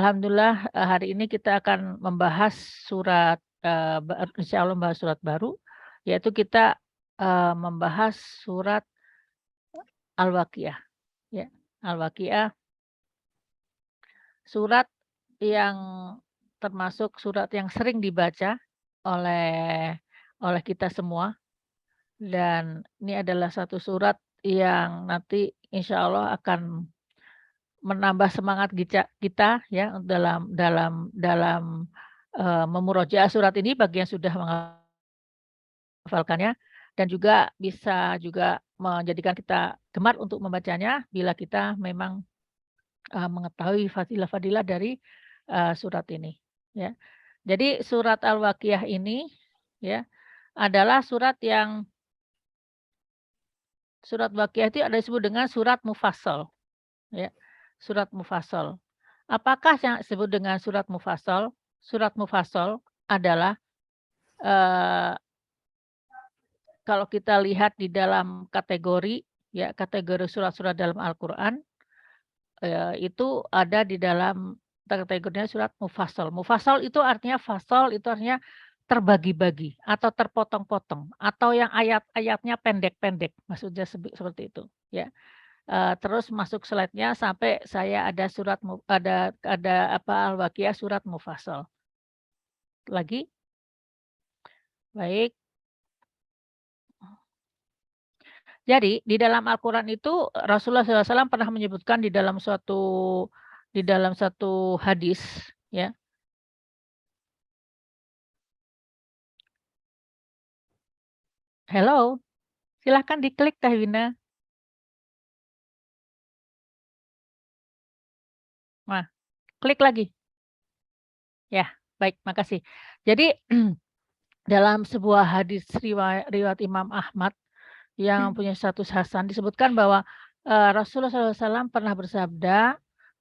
Alhamdulillah, hari ini kita akan membahas surat, insyaallah membahas surat baru, yaitu kita, membahas surat Al-Waqiah, ya. Al-Waqiah, surat yang termasuk surat yang sering dibaca oleh kita semua, dan ini adalah satu surat yang nanti insyaallah akan menambah semangat kita ya dalam memurojaah surat ini bagi yang sudah menghafalkannya, dan juga bisa juga menjadikan kita gemar untuk membacanya bila kita memang, mengetahui fadilah-fadilah dari, surat ini, ya. Jadi surat Al-Waqiah ini ya, adalah surat Waqiah itu ada disebut dengan surat mufassal, ya, surat mufassal. Apakah yang disebut dengan surat mufassal? Surat mufassal adalah, eee, kalau kita lihat di dalam kategori, ya, kategori surat-surat dalam Al-Qur'an, itu ada di dalam kategorinya surat mufassal. Mufassal itu artinya fasal itu artinya terbagi-bagi atau terpotong-potong atau yang ayat-ayatnya pendek-pendek, maksudnya seperti itu, ya. Terus masuk slide-nya sampai saya ada ada apa, Al-Waqiah surat mufassal. Lagi? Baik. Jadi di dalam Al-Quran itu Rasulullah SAW pernah menyebutkan di dalam satu hadis, ya. Hello, silahkan diklik Teh Wina. Nah, klik lagi. Ya, baik, makasih. Jadi dalam sebuah hadis riwayat Imam Ahmad yang punya status hasan disebutkan bahwa, Rasulullah SAW pernah bersabda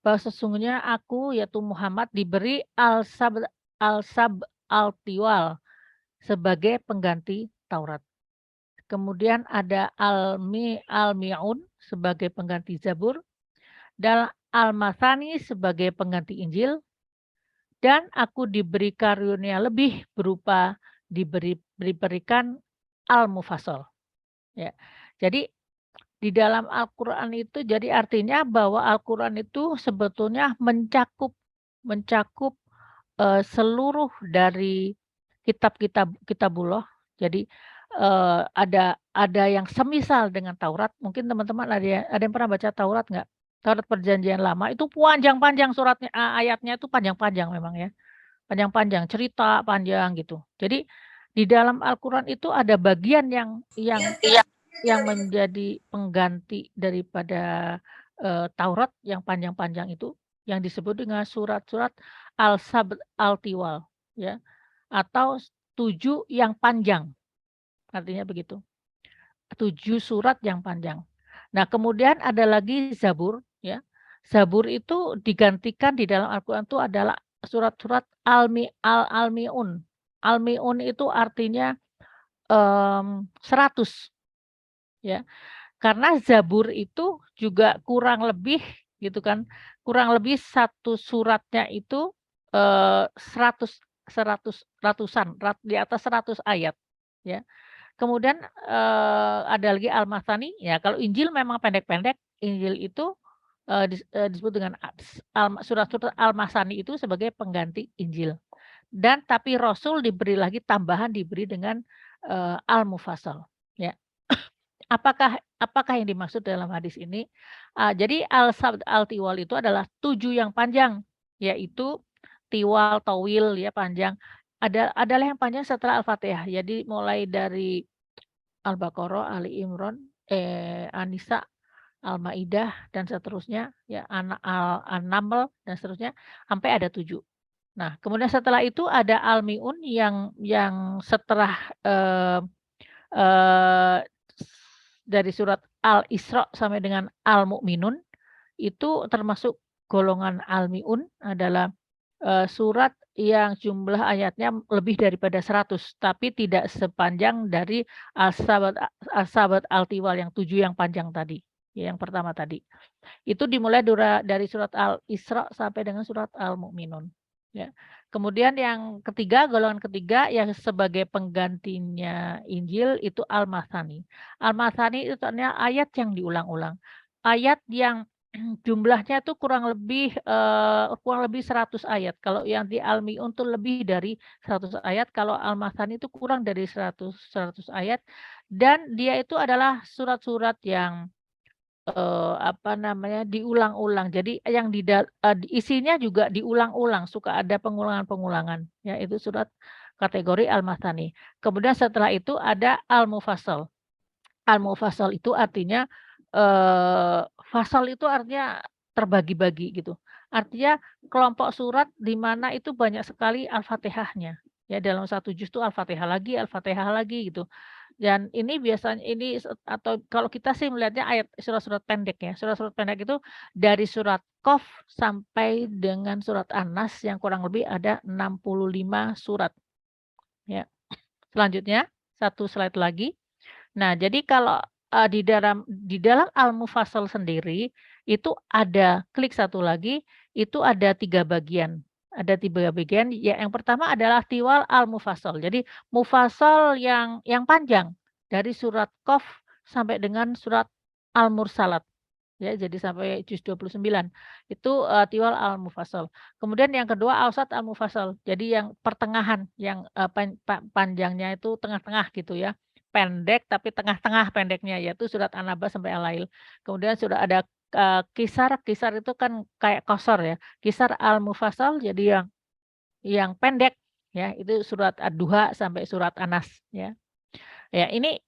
bahwa sesungguhnya aku yaitu Muhammad diberi al-tiwal sebagai pengganti Taurat. Kemudian ada al-mi'un sebagai pengganti Zabur, dan al-matsani sebagai pengganti Injil, dan aku diberi karunia lebih berupa diberikan al-mufassal, ya. Jadi di dalam Al-Quran itu jadi artinya bahwa Al-Quran itu sebetulnya mencakup, seluruh dari kitabullah. Jadi, ada yang semisal dengan Taurat, mungkin teman-teman ada yang pernah baca Taurat nggak? Taurat Perjanjian Lama itu panjang-panjang suratnya, ayatnya itu panjang-panjang memang ya, panjang-panjang, cerita panjang gitu. Jadi di dalam Al-Quran itu ada bagian yang menjadi pengganti daripada, Taurat yang panjang-panjang itu, yang disebut dengan surat-surat al-tiwal, ya, atau 7 yang panjang, artinya begitu, 7 surat yang panjang. Nah, kemudian ada lagi Zabur, ya. Zabur itu digantikan di dalam Al-Quran itu adalah surat-surat al-mi'un. Al-mi'un itu artinya, 100, ya. Karena Zabur itu juga kurang lebih gitu kan, kurang lebih satu suratnya itu, 100 ratusan, di atas 100 ayat, ya. Kemudian, ada lagi Al-Matsani, ya kalau Injil memang pendek-pendek, Injil itu, disebut dengan surat-surat Al-Matsani itu sebagai pengganti Injil. Dan tapi Rasul diberi lagi tambahan, diberi dengan, Al-Mufassal, ya. Apakah yang dimaksud dalam hadis ini? Jadi al-tiwal itu adalah 7 yang panjang, yaitu tiwal, tawil ya panjang. Adalah yang panjang setelah Al-Fatihah. Jadi mulai dari Al-Baqarah, Ali Imran, An-Nisa, Al-Maidah dan seterusnya ya, An-Naml dan seterusnya sampai ada 7. Nah, kemudian setelah itu ada Al-Mi'un yang setelah, eee eee, dari surat Al-Isra sampai dengan Al-Mu'minun, itu termasuk golongan Al-Mi'un adalah, surat yang jumlah ayatnya lebih daripada 100, tapi tidak sepanjang dari As-Sabat Al-Tiwal yang 7 yang panjang tadi. yang pertama tadi. Itu dimulai dari surat Al-Isra sampai dengan surat Al-Mu'minun, ya. Kemudian yang ketiga, golongan ketiga yang sebagai penggantinya Injil itu Al-Matsani. Al-Matsani itu artinya ayat yang diulang-ulang. Ayat yang jumlahnya itu kurang lebih 100 ayat. Kalau yang di Al-Mi'un tuh lebih dari 100 ayat, kalau Al-Matsani itu kurang dari 100 ayat dan dia itu adalah surat-surat yang apa namanya, diulang-ulang. Jadi yang isinya juga diulang-ulang, suka ada pengulangan-pengulangan, ya itu surat kategori Al-Matsani. Kemudian setelah itu ada Al-Mufassal. Al-Mufassal itu artinya, fasal itu artinya terbagi-bagi gitu. Artinya kelompok surat di mana itu banyak sekali Al-Fatihahnya. Ya dalam satu juz itu Al-Fatihah lagi gitu. Dan ini biasanya atau kalau kita sih melihatnya ayat surat-surat pendek ya. Surat-surat pendek itu dari surat Qaf sampai dengan surat An-Nas yang kurang lebih ada 65 surat, ya. Selanjutnya, satu slide lagi. Nah, jadi kalau, di dalam Al-Mufassal sendiri, itu ada klik satu lagi, itu ada 3 bagian. Ada 3 bagian, ya yang pertama adalah tiwal Al-Mufassal. Jadi mufassal yang panjang, dari surat Qaf sampai dengan surat Al-Mursalat. Ya, jadi sampai juz 29 itu, tiwal al-mufassal. Kemudian yang kedua awsat al-mufassal, jadi yang pertengahan yang, panjangnya itu tengah-tengah gitu ya, pendek tapi tengah-tengah pendeknya yaitu surat An-Naba sampai Al-Lail. Kemudian sudah ada, Qisar, Qisar itu kan kayak qasar ya, Qisar al-mufassal jadi yang pendek ya, itu surat Ad-Duha sampai surat An-Nas ya. Ya ini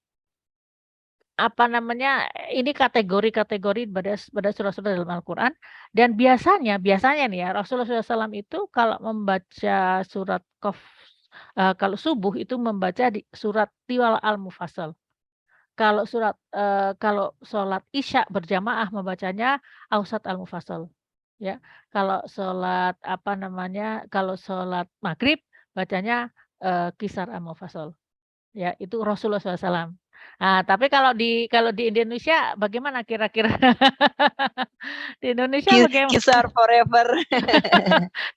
apa namanya, ini kategori-kategori pada surat-surat dalam Al-Qur'an dan biasanya nih ya, Rasulullah SAW itu kalau membaca surat Qaf, kalau subuh itu membaca di surat Tiwal Al-Mufassal. Kalau sholat Isya berjamaah membacanya Awsat Al-Mufassal, ya. Kalau sholat Maghrib bacanya, Qisar Al-Mufassal. Ya, itu Rasulullah SAW. Nah, tapi kalau di Indonesia bagaimana kira-kira? Di Indonesia bagaimana? Kisar forever.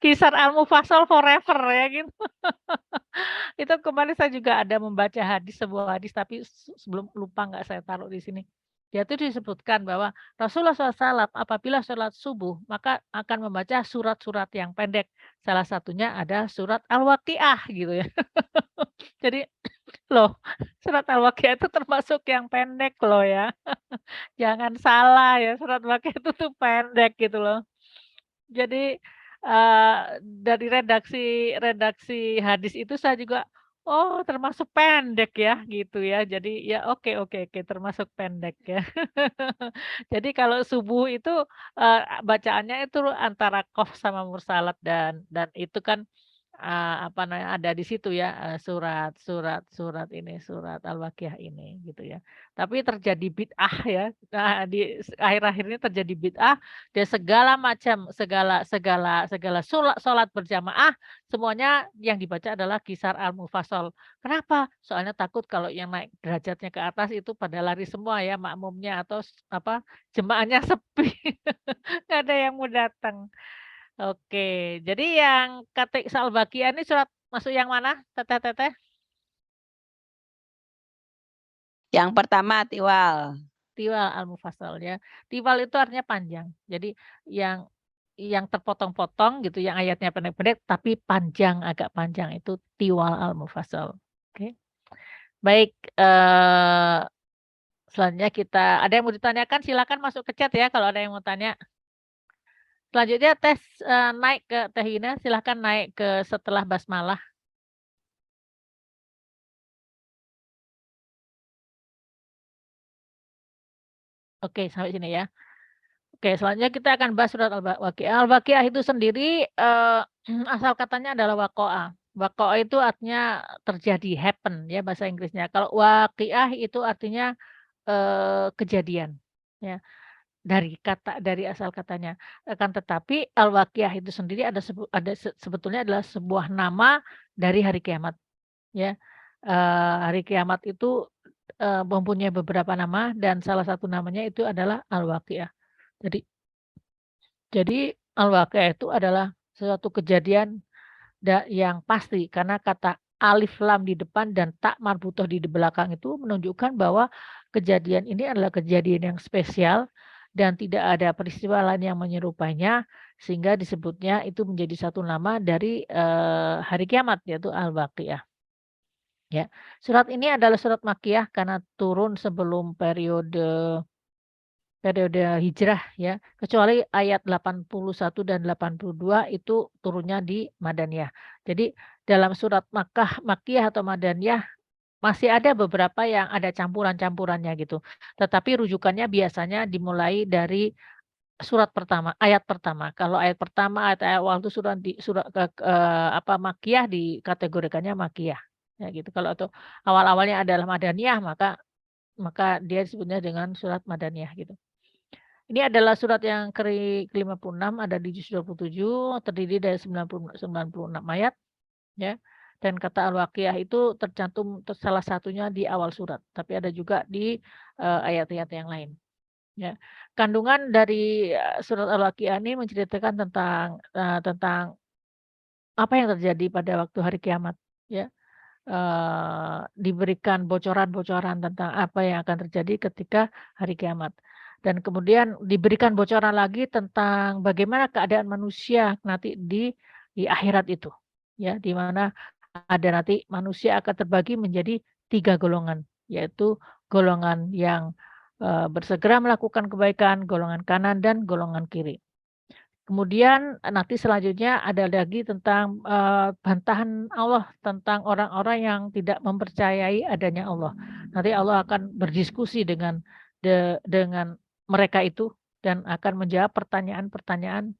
Kisar Al-Mufassal forever ya gitu. Itu kemarin saya juga ada membaca sebuah hadis tapi sebelum lupa nggak saya taruh di sini. Dia itu disebutkan bahwa Rasulullah SAW apabila sholat subuh maka akan membaca surat-surat yang pendek. Salah satunya ada surat Al-Waqiah gitu ya. Jadi loh, surat Al-Waqiah itu termasuk yang pendek loh ya. Jangan salah ya, surat Al-Waqiah itu tuh pendek gitu loh. Jadi, dari redaksi redaksi hadis itu saya juga, oh termasuk pendek ya, gitu ya. Jadi ya oke oke oke, termasuk pendek ya. Jadi kalau subuh itu, bacaannya itu antara Qaf sama Mursalat dan itu kan apa namanya, ada di situ ya, surat surat Al-Waqiah ini gitu ya. Tapi terjadi bid'ah ya, nah di akhir-akhir ini terjadi bid'ah dan segala macam, segala sholat berjamaah semuanya yang dibaca adalah Qisar Al-Mufassal. Kenapa? Soalnya takut kalau yang naik derajatnya ke atas itu pada lari semua ya makmumnya atau jemaahnya sepi, nggak ada yang mau datang. Oke, jadi yang Salvakia ini surat masuk yang mana, Teteh-teteh? Yang pertama Tiwal. Tiwal Al-Mufassal ya. Tiwal itu artinya panjang. Jadi yang yang terpotong-potong gitu, yang ayatnya pendek-pendek tapi panjang, agak panjang itu Tiwal Al-Mufassal. Oke. Baik, selanjutnya ada yang mau ditanyakan silakan masuk ke chat ya kalau ada yang mau tanya. Selanjutnya naik ke Teh Wina, silahkan naik ke setelah basmalah. Oke, sampai sini ya. Oke, selanjutnya kita akan bahas surat Al-Waqiah. Al-Waqiah itu sendiri, asal katanya adalah waqa'ah. Waqa'ah itu artinya terjadi, happen ya bahasa Inggrisnya. Kalau waqiah itu artinya, kejadian, ya. Dari asal katanya. Akan tetapi Al-Waqiah itu sendiri sebetulnya adalah sebuah nama dari hari kiamat, ya. Hari kiamat itu mempunyai beberapa nama dan salah satu namanya itu adalah Al-Waqiah. Jadi Al-Waqiah itu adalah suatu kejadian yang pasti karena kata alif lam di depan dan ta marbutoh di belakang itu menunjukkan bahwa kejadian ini adalah kejadian yang spesial dan tidak ada peristiwa lain yang menyerupainya sehingga disebutnya itu menjadi satu nama dari, hari kiamat yaitu Al-Waqiah, ya. Surat ini adalah surat Makkiyah karena turun sebelum periode hijrah ya, kecuali ayat 81 dan 82 itu turunnya di Madaniyah. Jadi dalam surat Makkiyah atau Madaniyah masih ada beberapa yang ada campuran-campurannya gitu. Tetapi rujukannya biasanya dimulai dari surat pertama, ayat pertama. Kalau ayat pertama, ayat awal itu surat Makkiyah dikategorikannya Makkiyah, ya gitu. Kalau atau awal-awalnya adalah Madaniyah maka dia disebutnya dengan surat Madaniyah gitu. Ini adalah surat yang ke-56 ada di juz 27, terdiri dari 96 ayat ya. Dan kata Al-Waqiah itu tercantum salah satunya di awal surat, tapi ada juga di, ayat-ayat yang lain ya. Kandungan dari, surat Al-Waqiah ini menceritakan tentang apa yang terjadi pada waktu hari kiamat ya. Diberikan bocoran-bocoran tentang apa yang akan terjadi ketika hari kiamat. Dan kemudian diberikan bocoran lagi tentang bagaimana keadaan manusia nanti di akhirat itu, ya, di mana ada nanti manusia akan terbagi menjadi 3 golongan, yaitu golongan yang, bersegera melakukan kebaikan, golongan kanan, dan golongan kiri. Kemudian, nanti selanjutnya ada lagi tentang, bantahan Allah tentang orang-orang yang tidak mempercayai adanya Allah. Nanti Allah akan berdiskusi dengan mereka itu dan akan menjawab pertanyaan-pertanyaan,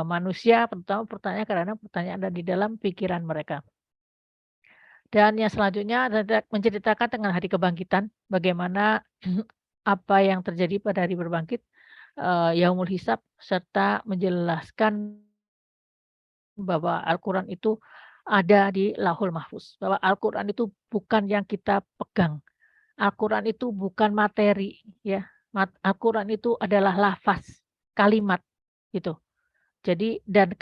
manusia, terutama pertanyaan karena pertanyaan ada di dalam pikiran mereka. Dan yang selanjutnya menceritakan tentang hari kebangkitan, bagaimana apa yang terjadi pada hari berbangkit, yaumul hisab, serta menjelaskan bahwa Al-Quran itu ada di Lauhul Mahfuz, bahwa Al-Quran itu bukan yang kita pegang, Al-Quran itu bukan materi ya, Al-Quran itu adalah lafaz, kalimat gitu. Jadi dan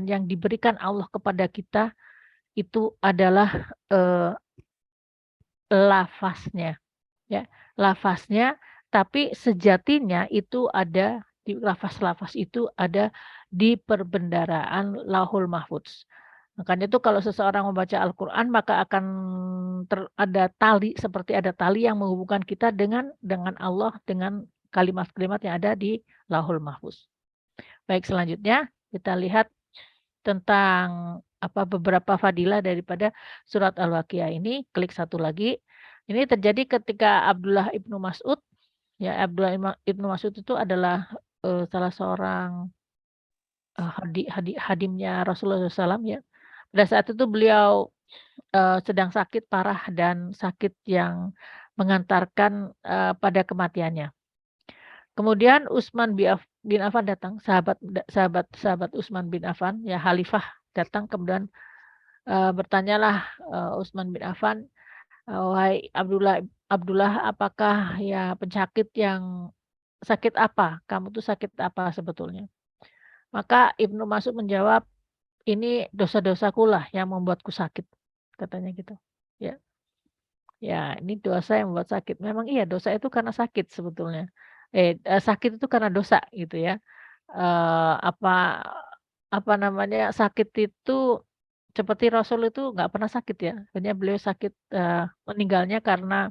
yang diberikan Allah kepada kita itu adalah, lafaznya ya, lafaznya, tapi sejatinya itu ada di lafaz-lafaz itu ada di perbendaharaan Lauhul Mahfuz. Makanya itu kalau seseorang membaca Al-Quran maka akan ada tali, seperti ada tali yang menghubungkan kita dengan Allah, dengan kalimat-kalimat yang ada di Lauhul Mahfuz. Baik, selanjutnya kita lihat tentang beberapa fadilah daripada surat Al-Waqiah ini, klik satu lagi. Ini terjadi ketika Abdullah ibnu Mas'ud, ya Abdullah ibnu Mas'ud itu adalah, salah seorang, hadimnya Rasulullah SAW ya. Pada saat itu beliau, sedang sakit parah dan sakit yang mengantarkan, pada kematiannya. Kemudian Utsman bin Affan datang, sahabat Utsman bin Affan, ya khalifah datang kemudian, bertanyalah, Utsman bin Affan, "Wahai Abdullah, apakah ya penyakit yang sakit apa? Kamu tuh sakit apa sebetulnya?" Maka Ibnu Mas'ud menjawab, "Ini dosa-dosakulah yang membuatku sakit," katanya gitu. Ya, ya ini dosa yang membuat sakit. Memang iya dosa itu karena sakit sebetulnya. Sakit itu karena dosa gitu ya. Eee, apa apa namanya, sakit itu seperti Rasul itu nggak pernah sakit ya, hanya beliau sakit, meninggalnya karena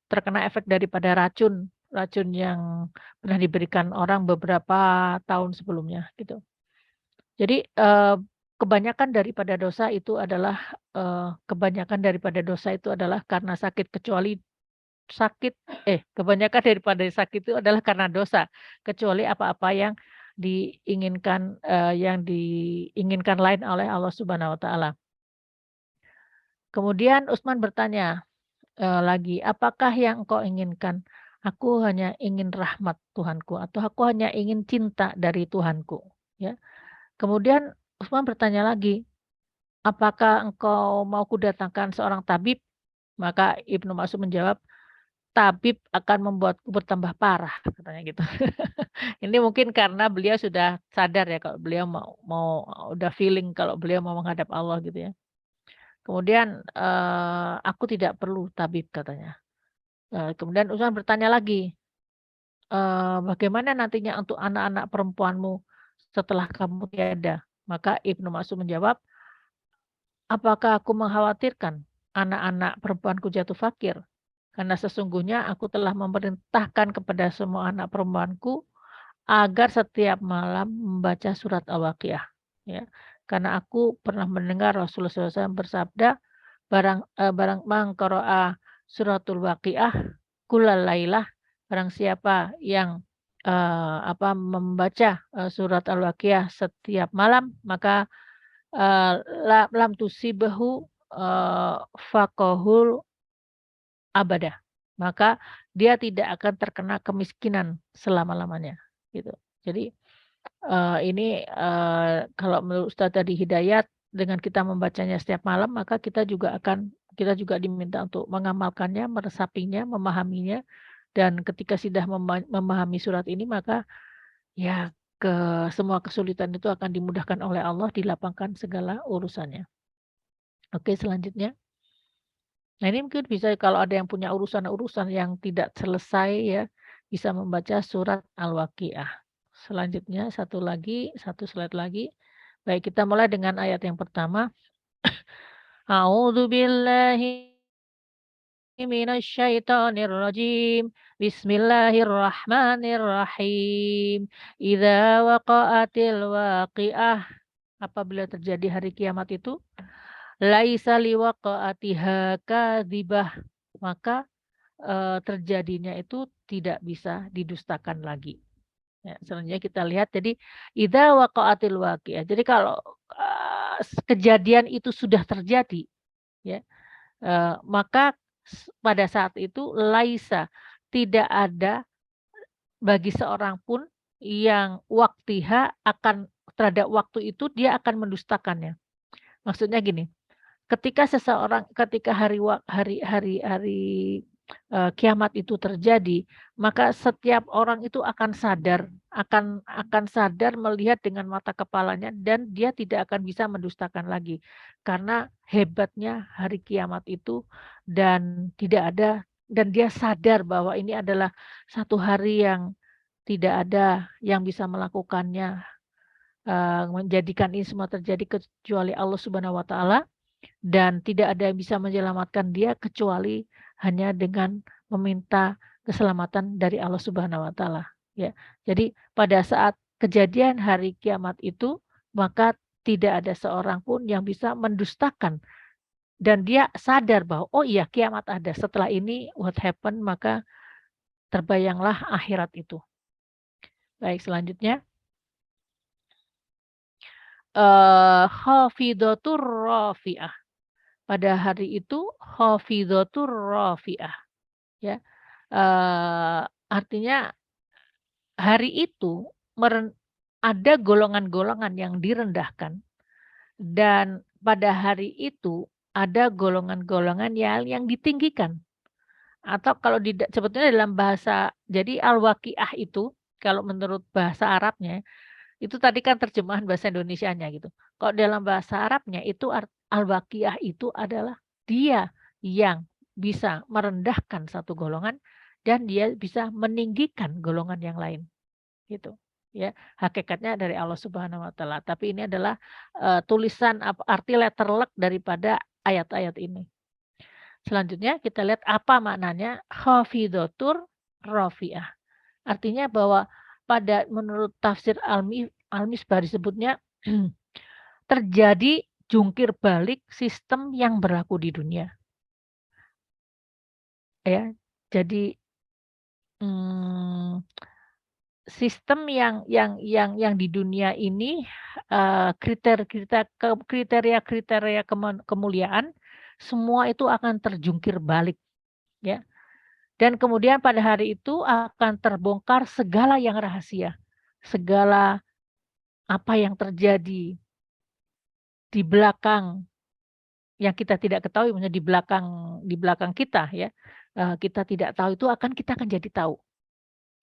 terkena efek daripada racun racun yang pernah diberikan orang beberapa tahun sebelumnya gitu. Jadi, kebanyakan daripada dosa itu adalah karena sakit, sakit kebanyakan daripada sakit itu adalah karena dosa, kecuali apa-apa yang diinginkan lain oleh Allah Subhanahu wa taala. Kemudian Utsman bertanya, lagi, "Apakah yang engkau inginkan? Aku hanya ingin rahmat Tuhanku atau aku hanya ingin cinta dari Tuhanku." Ya. Kemudian Utsman bertanya lagi, "Apakah engkau mau kudatangkan seorang tabib?" Maka Ibnu Mas'ud menjawab, "Tabib akan membuatku bertambah parah," katanya gitu. Ini mungkin karena beliau sudah sadar ya kalau beliau mau mau udah feeling kalau beliau mau menghadap Allah gitu ya. Kemudian, "Aku tidak perlu tabib," katanya. Kemudian Utsman bertanya lagi, "Bagaimana nantinya untuk anak-anak perempuanmu setelah kamu tiada?" Maka Ibnu Mas'ud menjawab, "Apakah aku mengkhawatirkan anak-anak perempuanku jatuh fakir? Karena sesungguhnya aku telah memerintahkan kepada semua anak perempuanku agar setiap malam membaca surat Al-Waqiah." Ya, karena aku pernah mendengar Rasulullah SAW bersabda, barang man qara'a suratul Waqiah kullal lailah, barang siapa yang, membaca, surat Al-Waqiah setiap malam, maka, eee, lam tusibahu, faqahul abada. Maka dia tidak akan terkena kemiskinan selama-lamanya, gitu. Jadi, ini, kalau menurut Ustadz tadi Hidayat, dengan kita membacanya setiap malam, maka kita juga diminta untuk mengamalkannya, meresapinya, memahaminya, dan ketika sudah memahami surat ini, maka ya semua kesulitan itu akan dimudahkan oleh Allah, dilapangkan segala urusannya. Oke, selanjutnya. Nah, ini mungkin bisa kalau ada yang punya urusan-urusan yang tidak selesai ya, bisa membaca surat Al-Waqiah. Selanjutnya satu slide lagi. Baik, kita mulai dengan ayat yang pertama. A'udzubillahi minasyaitonirrajim. Bismillahirrahmanirrahim. Idza waqa'atil waqiah. Apabila terjadi hari kiamat itu, laisa liwaqa'atiha kadzibah. Maka terjadinya itu tidak bisa didustakan lagi. Ya, selanjutnya kita lihat jadi idza waqa'atil waqiah. Jadi kalau, kejadian itu sudah terjadi ya, maka pada saat itu laisa, tidak ada bagi seorang pun yang waktiha akan terhadap waktu itu dia akan mendustakannya. Maksudnya gini, ketika hari kiamat itu terjadi, maka setiap orang itu akan sadar melihat dengan mata kepalanya dan dia tidak akan bisa mendustakan lagi. Karena hebatnya hari kiamat itu dan dia sadar bahwa ini adalah satu hari yang tidak ada yang bisa melakukannya, menjadikan ini semua terjadi kecuali Allah Subhanahu wa taala. Dan tidak ada yang bisa menyelamatkan dia kecuali hanya dengan meminta keselamatan dari Allah Subhanahu wa taala, ya. Jadi pada saat kejadian hari kiamat itu, maka tidak ada seorang pun yang bisa mendustakan dan dia sadar bahwa, "Oh iya kiamat ada, setelah ini what happen," maka terbayanglah akhirat itu. Baik selanjutnya, khafidatur rafi'ah. Pada hari itu khafidatur rafi'ah. Ya, artinya hari itu ada golongan-golongan yang direndahkan dan pada hari itu ada golongan-golongan yang ditinggikan. Atau kalau sebetulnya dalam bahasa jadi al-waqiah itu kalau menurut bahasa Arabnya, itu tadi kan terjemahan bahasa Indonesianya gitu. Kalau dalam bahasa Arabnya itu al-waqiah itu adalah dia yang bisa merendahkan satu golongan dan dia bisa meninggikan golongan yang lain, gitu. Ya, hakikatnya dari Allah Subhanahu wa taala. Tapi ini adalah, tulisan arti letterlek daripada ayat-ayat ini. Selanjutnya kita lihat apa maknanya khafidhatur rafi'ah. Artinya bahwa menurut tafsir Al-Misbah disebutnya terjadi jungkir balik sistem yang berlaku di dunia. Ya, jadi, mmm, sistem yang di dunia ini, kriteria-kriteria kemuliaan, semua itu akan terjungkir balik, ya. Dan kemudian pada hari itu akan terbongkar segala yang rahasia, segala apa yang terjadi di belakang yang kita tidak ketahui, maksudnya di belakang kita ya, kita tidak tahu itu kita akan jadi tahu,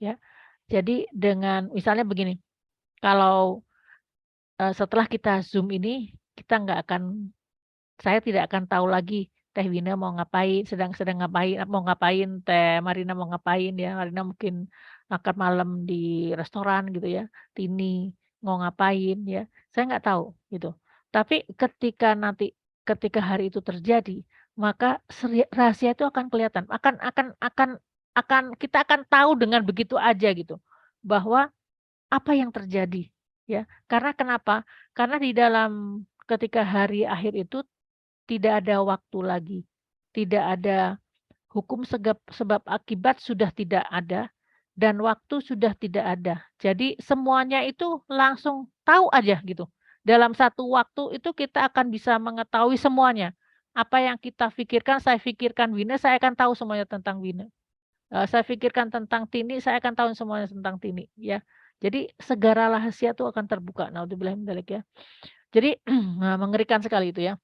ya. Jadi dengan misalnya begini, kalau, setelah kita Zoom ini, kita nggak akan saya tidak akan tahu lagi Teh Wina mau ngapain, sedang sedang ngapain, mau ngapain, Teh Marina mau ngapain ya, Marina mungkin makan malam di restoran gitu ya, Tini mau ngapain ya, saya nggak tahu gitu. Tapi ketika hari itu terjadi, maka rahasia itu akan kelihatan, kita akan tahu dengan begitu aja gitu, bahwa apa yang terjadi ya. Karena kenapa? Karena di dalam ketika hari akhir itu tidak ada waktu lagi, tidak ada hukum sebab akibat sudah tidak ada, dan waktu sudah tidak ada. Jadi semuanya itu langsung tahu aja gitu. Dalam satu waktu itu kita akan bisa mengetahui semuanya. Apa yang kita pikirkan, saya pikirkan Wina, saya akan tahu semuanya tentang Wina. Saya pikirkan tentang Tini, saya akan tahu semuanya tentang Tini, ya. Jadi segala rahasia itu akan terbuka, naudzubillah min dzalik ya. Jadi mengerikan sekali itu ya.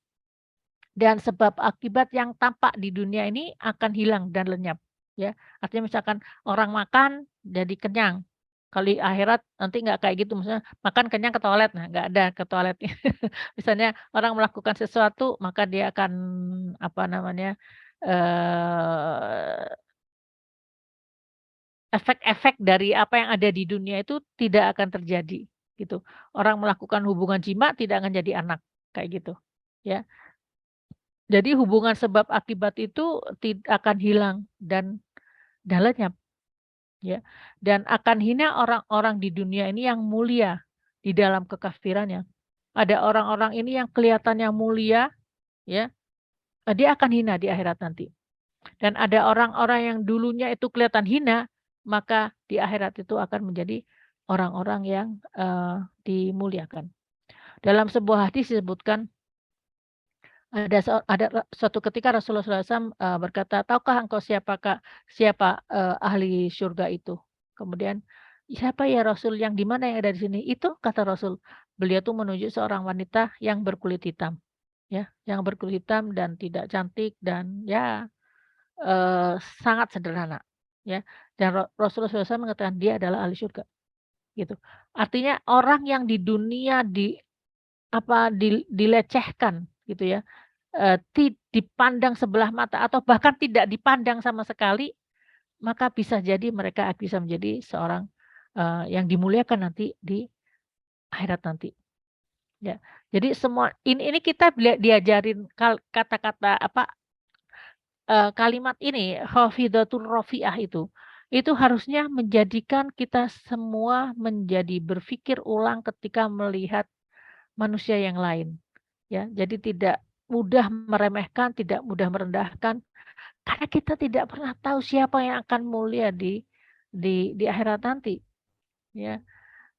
Dan sebab akibat yang tampak di dunia ini akan hilang dan lenyap, ya. Artinya misalkan orang makan jadi kenyang, kalau di akhirat nanti nggak kayak gitu, maksudnya makan kenyang ke toilet, nah nggak ada ke toiletnya. Misalnya orang melakukan sesuatu maka dia akan, apa namanya, eee, efek-efek dari apa yang ada di dunia itu tidak akan terjadi, gitu. Orang melakukan hubungan jima tidak akan jadi anak, kayak gitu, ya. Jadi hubungan sebab akibat itu akan hilang dan lenyap, ya. Dan akan hina orang-orang di dunia ini yang mulia di dalam kekafirannya. Ada orang-orang ini yang kelihatannya mulia, ya, dia akan hina di akhirat nanti. Dan ada orang-orang yang dulunya itu kelihatan hina, maka di akhirat itu akan menjadi orang-orang yang, dimuliakan. Dalam sebuah hadis disebutkan ada suatu ketika Rasulullah SAW, berkata, "Tahukah engkau siapa, ahli surga itu?" Kemudian, "Siapa ya Rasul, yang di mana yang ada di sini?" "Itu," kata Rasul, beliau tuh menunjuk seorang wanita yang berkulit hitam, ya, yang berkulit hitam dan tidak cantik dan ya, sangat sederhana, ya. Dan Rasulullah SAW mengatakan dia adalah ahli surga, gitu. Artinya orang yang di dunia dilecehkan gitu ya, dipandang sebelah mata atau bahkan tidak dipandang sama sekali, maka bisa jadi mereka bisa menjadi seorang, yang dimuliakan nanti di akhirat nanti, ya. Jadi semua ini kita diajarin kata-kata apa, kalimat ini khafidatur rafi'ah itu harusnya menjadikan kita semua menjadi berpikir ulang ketika melihat manusia yang lain, ya. Jadi tidak mudah meremehkan, tidak mudah merendahkan, karena kita tidak pernah tahu siapa yang akan mulia di akhirat nanti, ya.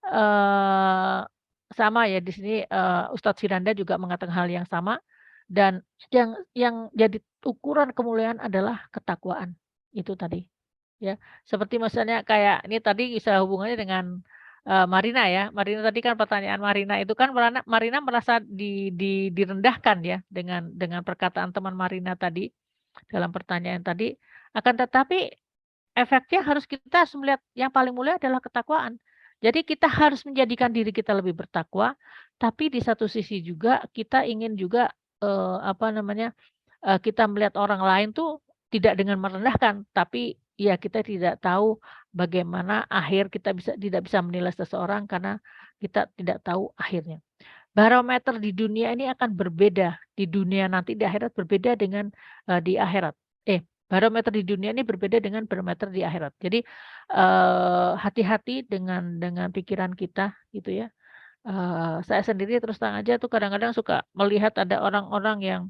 Eee, Sama ya di sini, Ustadz Firanda juga mengatakan hal yang sama, dan yang jadi ukuran kemuliaan adalah ketakwaan, itu tadi, ya. Seperti misalnya kayak ini tadi bisa hubungannya dengan, Marina ya. Marina tadi kan pertanyaan Marina itu kan Marina merasa direndahkan ya dengan perkataan teman Marina tadi, dalam pertanyaan tadi. Akan tetapi efeknya kita harus melihat yang paling mulia adalah ketakwaan. Jadi kita harus menjadikan diri kita lebih bertakwa, tapi di satu sisi juga kita ingin juga, apa namanya, kita melihat orang lain tuh tidak dengan merendahkan, tapi ya kita tidak tahu bagaimana akhir kita tidak bisa menilai seseorang karena kita tidak tahu akhirnya. Barometer di dunia ini akan berbeda, di dunia nanti di akhirat berbeda dengan, di akhirat. Barometer di dunia ini berbeda dengan barometer di akhirat. Jadi, hati-hati dengan pikiran kita gitu ya. Saya sendiri terus terang aja tuh kadang-kadang suka melihat ada orang-orang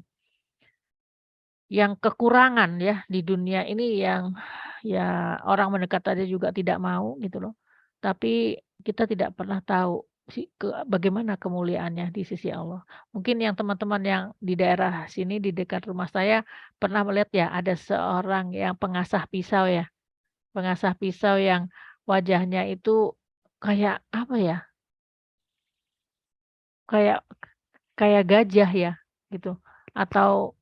yang kekurangan ya di dunia ini yang ya orang mendekat aja juga tidak mau gitu loh. Tapi kita tidak pernah tahu bagaimana kemuliaannya di sisi Allah. Mungkin yang teman-teman yang di daerah sini di dekat rumah saya pernah melihat ya ada seorang yang pengasah pisau ya, pengasah pisau yang wajahnya itu kayak apa ya, kayak kayak gajah ya gitu. atau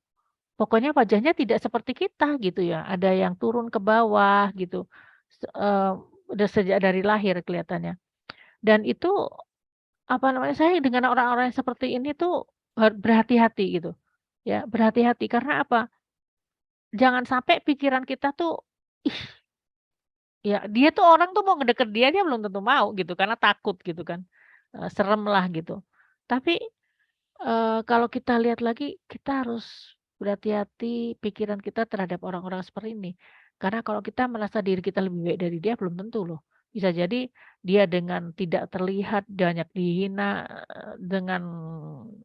pokoknya wajahnya tidak seperti kita gitu ya, ada yang turun ke bawah gitu, udah sejak dari lahir kelihatannya. Dan itu, apa namanya, saya dengan orang-orang yang seperti ini tuh berhati-hati gitu, ya, berhati-hati karena apa, jangan sampai pikiran kita tuh, ih, ya dia tuh orang tuh mau ngedeket dia belum tentu mau gitu karena takut gitu kan, serem lah gitu. Tapi kalau kita lihat lagi, kita harus berhati-hati pikiran kita terhadap orang-orang seperti ini. Karena kalau kita merasa diri kita lebih baik dari dia, belum tentu loh. Bisa jadi dia dengan tidak terlihat banyak dihina, dengan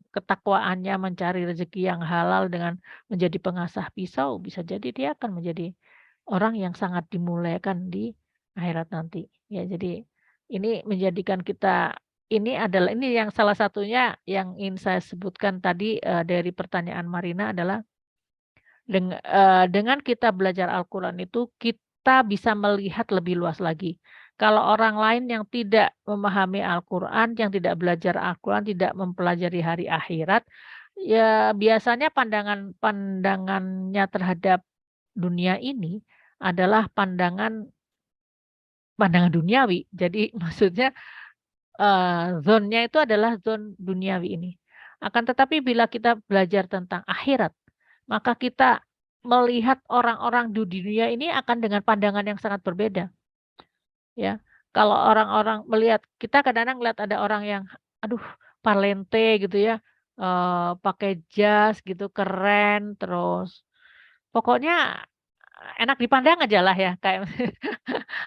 ketakwaannya mencari rezeki yang halal dengan menjadi pengasah pisau, bisa jadi dia akan menjadi orang yang sangat dimuliakan di akhirat nanti. Ya, jadi ini menjadikan kita ini yang salah satunya yang ingin saya sebutkan tadi, dari pertanyaan Marina adalah dengan kita belajar Al-Quran itu kita bisa melihat lebih luas lagi. Kalau orang lain yang tidak memahami Al-Quran, yang tidak belajar Al-Quran, tidak mempelajari hari akhirat, ya biasanya pandangannya terhadap dunia ini adalah pandangan duniawi. Jadi maksudnya zone-nya itu adalah zone duniawi ini. Akan tetapi bila kita belajar tentang akhirat, maka kita melihat orang-orang di dunia ini akan dengan pandangan yang sangat berbeda, ya. Kalau orang-orang melihat kita kadang-kadang ngelihat ada orang yang, aduh parlente gitu ya, pakai jas gitu keren, terus pokoknya enak dipandang ajalah ya, kayak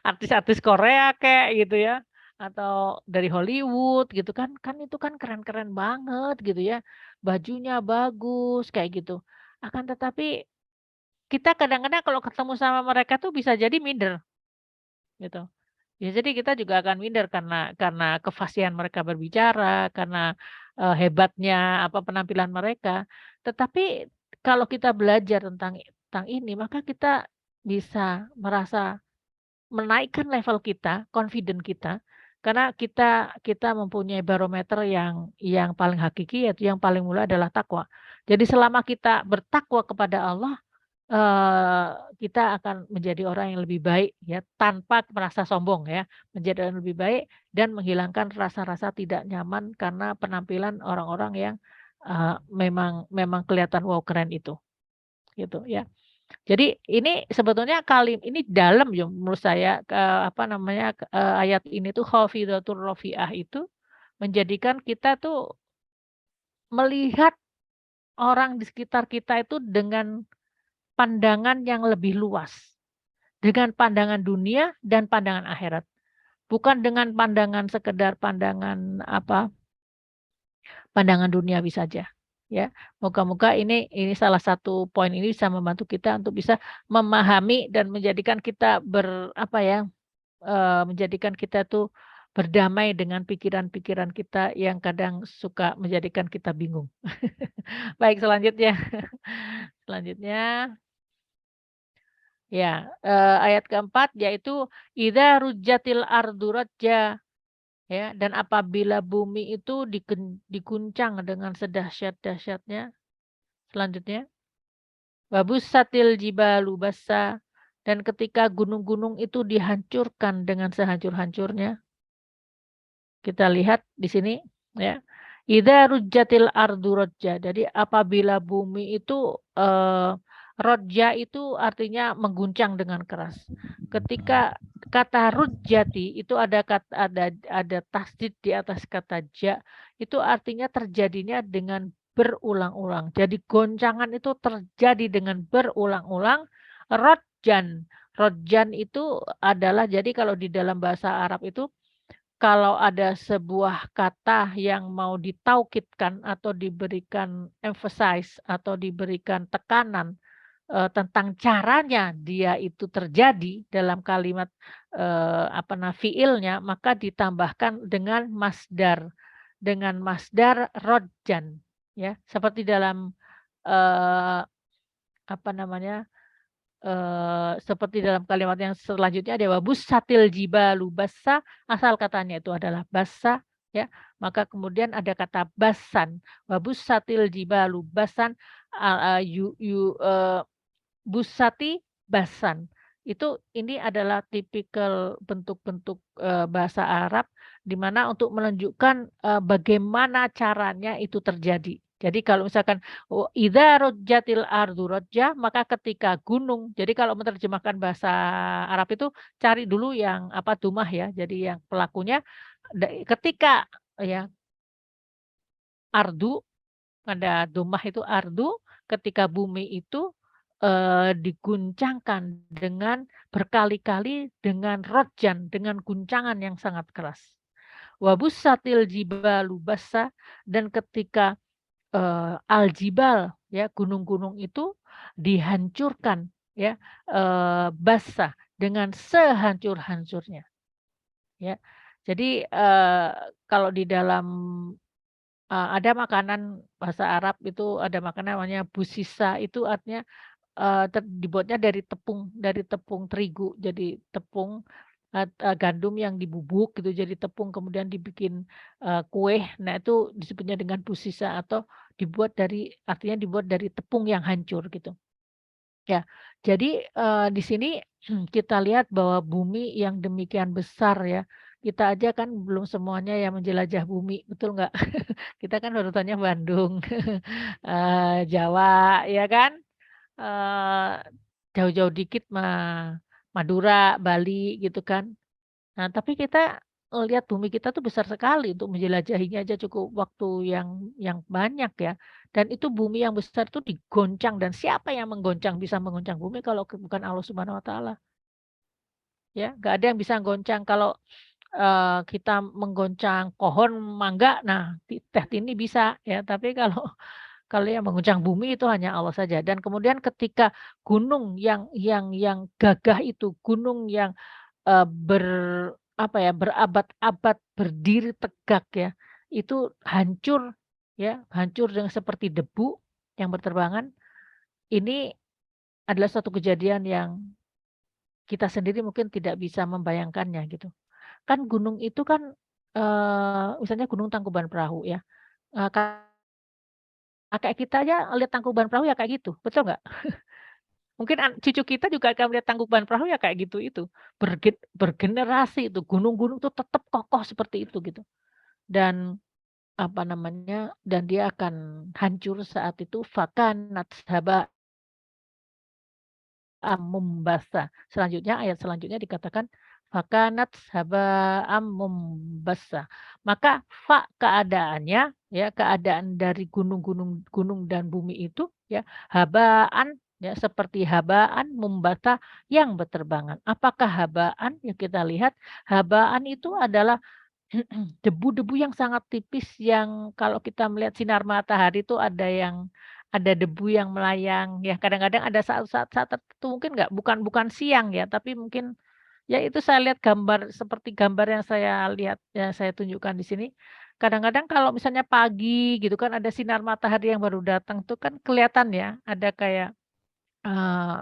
artis-artis Korea kek gitu ya, atau dari Hollywood gitu kan, kan itu kan keren-keren banget gitu ya, bajunya bagus kayak gitu. Akan tetapi kita kadang-kadang kalau ketemu sama mereka tuh bisa jadi minder gitu. Ya jadi kita juga akan minder karena kefasihan mereka berbicara, karena, hebatnya apa penampilan mereka. Tetapi kalau kita belajar tentang ini, maka kita bisa merasa menaikkan level kita, confident kita, karena kita mempunyai barometer yang paling hakiki, yaitu yang paling mulia adalah takwa. Jadi selama kita bertakwa kepada Allah, kita akan menjadi orang yang lebih baik ya, tanpa merasa sombong ya, menjadi orang yang lebih baik dan menghilangkan rasa-rasa tidak nyaman karena penampilan orang-orang yang, memang memang kelihatan, wow keren itu, gitu ya. Jadi ini sebetulnya ini dalam ya menurut saya, apa namanya, ayat ini tuh khafidatur rafi'ah itu menjadikan kita tuh melihat orang di sekitar kita itu dengan pandangan yang lebih luas, dengan pandangan dunia dan pandangan akhirat. Bukan dengan pandangan sekedar pandangan apa, pandangan duniawi saja, ya. Moga-moga ini salah satu poin ini bisa membantu kita untuk bisa memahami dan menjadikan kita apa ya, menjadikan kita tuh berdamai dengan pikiran-pikiran kita yang kadang suka menjadikan kita bingung. Baik selanjutnya selanjutnya ya, ayat keempat yaitu idza rujjatil ardu rajja, ya, dan apabila bumi itu diguncang dengan sedahsyat-dahsyatnya. Selanjutnya, wabussatil jibalu bassa, dan ketika gunung-gunung itu dihancurkan dengan sehancur-hancurnya. Kita lihat di sini ya. Idza rujjatil ardu rajja. Jadi apabila bumi itu rajja itu artinya mengguncang dengan keras. Ketika kata rujjati itu ada tasdid di atas kata ja, itu artinya terjadinya dengan berulang-ulang. Jadi goncangan itu terjadi dengan berulang-ulang. Rojjan. Rojjan itu adalah jadi kalau di dalam bahasa Arab itu kalau ada sebuah kata yang mau ditaukidkan atau diberikan emphasize atau diberikan tekanan, tentang caranya dia itu terjadi dalam kalimat, fiilnya, maka ditambahkan dengan masdar rodjan, ya. Seperti dalam, eee, apa namanya, seperti dalam kalimat yang selanjutnya ada wabussatil jibalu bassa, asal katanya itu adalah bassa ya, maka kemudian ada kata basan, wa bussatil jibalu basan, a yu yu busati basan. Itu ini adalah tipikal bentuk-bentuk, bahasa Arab di mana untuk menunjukkan, bagaimana caranya itu terjadi. Jadi kalau misalkan, idza rujjatil ardu rajja, maka ketika gunung jadi kalau menerjemahkan bahasa Arab itu cari dulu yang apa, domah ya, jadi yang pelakunya ketika ya, ardu ada domah itu ardu, ketika bumi itu, diguncangkan dengan berkali-kali dengan rotjan, dengan guncangan yang sangat keras. Wa bussatil jibalu bassa dan ketika, al-jibal ya, gunung-gunung itu dihancurkan ya, bassa dengan sehancur-hancurnya ya. Jadi, kalau di dalam ada makanan bahasa Arab itu ada makanan namanya busisa itu artinya, dibuatnya dari tepung terigu. Jadi tepung, gandum yang dibubuk gitu jadi tepung kemudian dibikin, kue. Nah itu disebutnya dengan busisa atau artinya dibuat dari tepung yang hancur gitu. Ya, jadi, di sini kita lihat bahwa bumi yang demikian besar ya, kita aja kan belum semuanya yang menjelajah bumi, betul nggak? Kita kan urutannya Bandung, Jawa, ya kan? Eee, Jauh-jauh dikit mah Madura, Bali, gitu kan. Nah, tapi kita lihat bumi kita tuh besar sekali untuk menjelajahinya aja cukup waktu yang banyak ya. Dan itu bumi yang besar tuh digoncang dan siapa yang bisa menggoncang bumi kalau bukan Allah Subhanahu wa taala, ya. Nggak ada yang bisa goncang kalau, kita menggoncang pohon mangga, nah Teh Tini bisa ya, tapi kalau kalau yang mengguncang bumi itu hanya Allah saja dan kemudian ketika gunung yang gagah itu, gunung yang, apa ya, berabad-abad berdiri tegak ya, itu hancur ya, hancur dengan seperti debu yang berterbangan, ini adalah suatu kejadian yang kita sendiri mungkin tidak bisa membayangkannya gitu. Kan gunung itu kan, misalnya Gunung Tangkuban Perahu ya, kakek kita aja lihat Tangkuban Perahu ya kayak gitu, betul nggak? Mungkin cucu kita juga akan melihat Tangkuban Perahu ya kayak gitu itu, bergenerasi itu, gunung-gunung tuh tetap kokoh seperti itu gitu. Dan, apa namanya, dan dia akan hancur saat itu, fakanat mumbassa. Selanjutnya, ayat selanjutnya dikatakan, fakanat haba'am mumbassa. Maka keadaannya, ya, keadaan dari gunung dan bumi itu, ya, habaan, ya, seperti habaan mumbassa yang berterbangan. Apakah habaan? Ya kita lihat, habaan itu adalah debu-debu yang sangat tipis yang kalau kita melihat sinar matahari itu ada debu yang melayang ya kadang-kadang ada saat-saat tertentu mungkin nggak bukan siang ya tapi mungkin ya itu saya lihat gambar seperti gambar yang saya lihat yang saya tunjukkan di sini. Kadang-kadang kalau misalnya pagi gitu kan ada sinar matahari yang baru datang tuh kan kelihatan ya ada kayak Eee,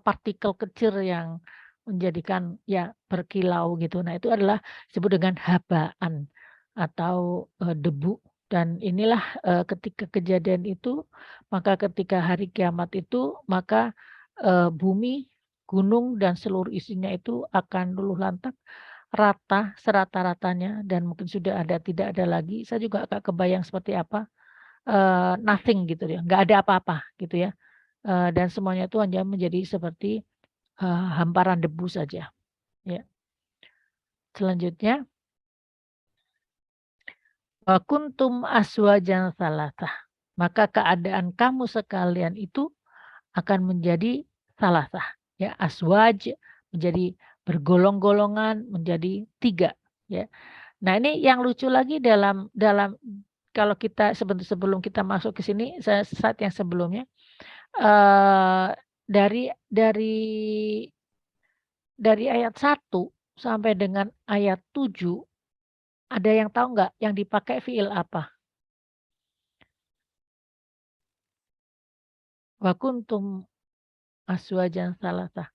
partikel kecil yang menjadikan ya berkilau gitu. Nah itu adalah disebut dengan habaan atau, debu dan inilah, ketika kejadian itu, maka ketika hari kiamat itu, maka, bumi, gunung dan seluruh isinya itu akan luluh lantak, rata serata-ratanya dan mungkin sudah tidak ada lagi. Saya juga agak kebayang seperti apa, nothing gitu ya, nggak ada apa-apa gitu ya. Dan semuanya itu hanya menjadi seperti, hamparan debu saja, ya. Selanjutnya, wa kuntum azwajan tsalatsa, maka keadaan kamu sekalian itu akan menjadi salasah, ya, azwaj menjadi bergolong-golongan, menjadi 3 ya. Nah ini yang lucu lagi dalam dalam kalau kita sebelum kita masuk ke sini, saat yang sebelumnya, eee, dari ayat 1 sampai dengan ayat 7 ada yang tahu nggak yang dipakai fiil apa? Wa kuntum azwajan tsalatsa.